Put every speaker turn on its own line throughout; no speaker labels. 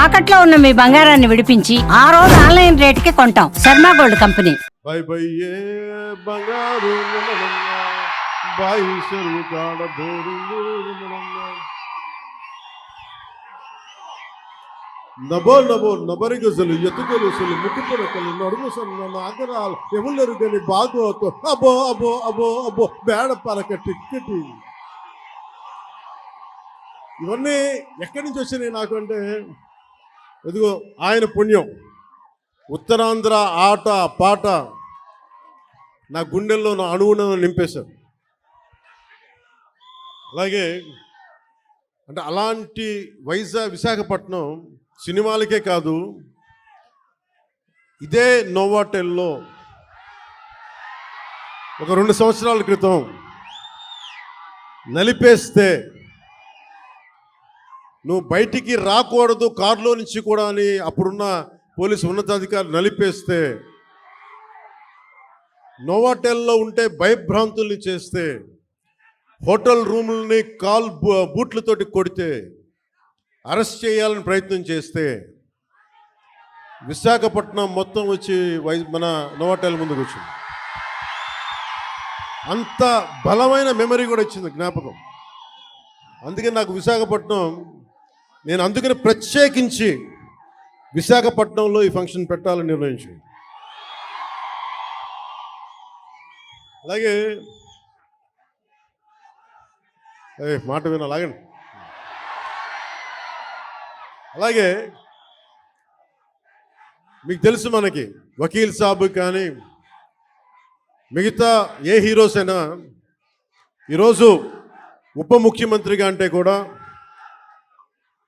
తాకట్లో ఉన్న మీ బంగారాన్ని విడిపించి ఆ రోజు ఆన్లైన్ రేటుకి కొంటాం. Sharma gold company.
బై బయ్యే బంగారు బాయి చెరువు కాడ బోరింగు నబో నబో నబరిగజలు ఎత్తుగొలుసులు ముక్కు పొడకలు నడుము సన్న నాగరాలు ఎవరు బాగోతో అబో అబో అబో అబో బేడ పలక టిక్కెటి. ఇవన్నీ ఎక్కడి నుంచి వచ్చినాయి నాకు అంటే, ఎదుగో ఆయన పుణ్యం. ఉత్తరాంధ్ర ఆట పాట నా గుండెల్లో నా అణువును నింపేశారు. అలాగే అంటే అలాంటి విశాఖపట్నం సినిమాలకే కాదు, ఇదే నోవాటెల్లో ఒక 2 సంవత్సరాల క్రితం నలిపేస్తే నువ్వు బయటికి రాకూడదు కారులో నుంచి కూడా అని అప్పుడున్న పోలీసు ఉన్నతాధికారులు నలిపేస్తే, నోవాటెల్లో ఉంటే భయభ్రాంతుల్ని చేస్తే, హోటల్ రూముల్ని బూట్లతోటి కొడితే, అరెస్ట్ చేయాలని ప్రయత్నం చేస్తే, విశాఖపట్నం మొత్తం వచ్చి మన నోవాటెల్ ముందుకు వచ్చింది. అంత బలమైన మెమరీ కూడా వచ్చింది, జ్ఞాపకం. అందుకే నాకు విశాఖపట్నం, నేను అందుకని ప్రత్యేకించి విశాఖపట్నంలో ఈ ఫంక్షన్ పెట్టాలని నిర్ణయించింది. అలాగే మాట వినాలాగండి. అలాగే మీకు తెలుసు, మనకి వకీల్ సాబ్ కానీ మిగతా ఏ హీరోస్ అయినా ఈరోజు ఉప ముఖ్యమంత్రిగా అంటే కూడా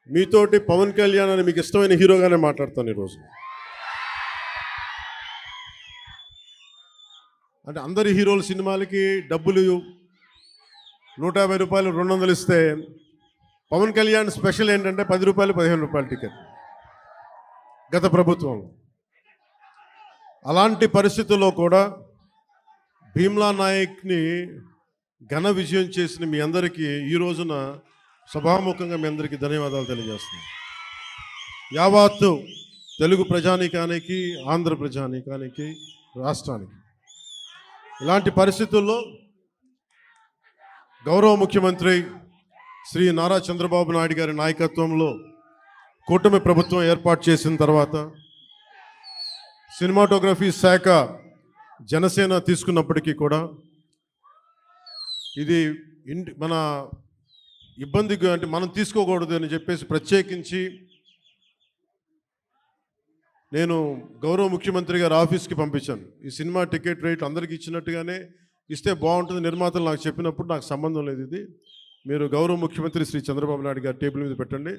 మీతోటి పవన్ కళ్యాణ్ అని మీకు ఇష్టమైన హీరోగానే మాట్లాడతాను ఈరోజు. అంటే అందరి హీరోల సినిమాలకి డబ్బులు 150 రూపాయలు 200 ఇస్తే, పవన్ కళ్యాణ్ స్పెషల్ ఏంటంటే 10 రూపాయలు 15 రూపాయలు టికెట్ గత ప్రభుత్వం. అలాంటి పరిస్థితుల్లో కూడా భీమ్లా నాయక్ని ఘన విజయం చేసిన మీ అందరికీ ఈ రోజున సభాముఖంగా మీ అందరికీ ధన్యవాదాలు తెలియజేస్తున్నాను. యావత్తు తెలుగు ప్రజానీకానికి, ఆంధ్ర ప్రజానీకానికి, రాష్ట్రానికి. ఇలాంటి పరిస్థితుల్లో గౌరవ ముఖ్యమంత్రి శ్రీ నారా చంద్రబాబు నాయుడు గారి నాయకత్వంలో కూటమి ప్రభుత్వం ఏర్పాటు చేసిన తర్వాత సినిమాటోగ్రఫీ శాఖ జనసేన తీసుకున్నప్పటికీ కూడా ఇది మన ఇబ్బందిగా, అంటే మనం తీసుకోకూడదు అని చెప్పేసి ప్రత్యేకించి నేను గౌరవ ముఖ్యమంత్రి గారి ఆఫీస్కి పంపించాను. ఈ సినిమా టికెట్ రేట్ అందరికీ ఇచ్చినట్టుగానే ఇస్తే బాగుంటుంది, నిర్మాతలు నాకు చెప్పినప్పుడు నాకు సంబంధం లేదు, ఇది మీరు గౌరవ ముఖ్యమంత్రి శ్రీ చంద్రబాబు నాయుడు గారి టేబుల్ మీద పెట్టండి,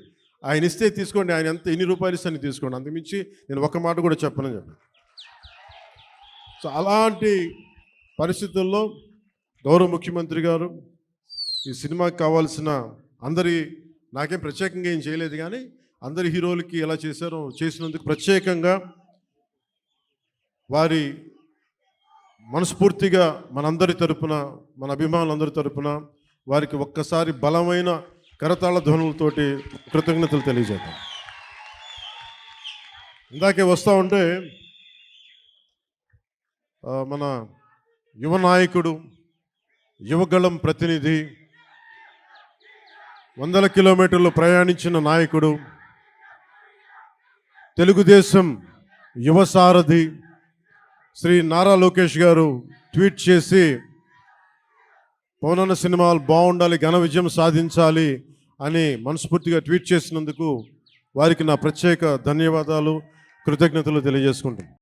ఆయన ఇస్తే తీసుకోండి, ఆయన ఎంత ఎన్ని రూపాయలు ఇస్తే అని తీసుకోండి, అంతకుమించి నేను ఒక మాట కూడా చెప్పనని చెప్పాను. సో అలాంటి పరిస్థితుల్లో గౌరవ ముఖ్యమంత్రి గారు ఈ సినిమాకి కావాల్సిన నాకేం ప్రత్యేకంగా ఏం చేయలేదు, కానీ అందరి హీరోలకి ఎలా చేశారో చేసినందుకు ప్రత్యేకంగా వారి మనస్ఫూర్తిగా మనందరి తరపున, మన అభిమానులందరి తరపున వారికి ఒక్కసారి బలమైన కరతాళ ధ్వనులతోటి కృతజ్ఞతలు తెలియజేద్దాం. ఇందాకే వస్తూ ఉంటే మన యువ నాయకుడు, యువగళం ప్రతినిధి, 100 కిలోమీటర్లు ప్రయాణించిన నాయకుడు, తెలుగుదేశం యువ సారథి శ్రీ నారా లోకేష్ గారు ట్వీట్ చేసి పవనన్న సినిమాలు బాగుండాలి, ఘన విజయం సాధించాలి అని మనస్ఫూర్తిగా ట్వీట్ చేసినందుకు వారికి నా ప్రత్యేక ధన్యవాదాలు, కృతజ్ఞతలు తెలియజేసుకుంటాను.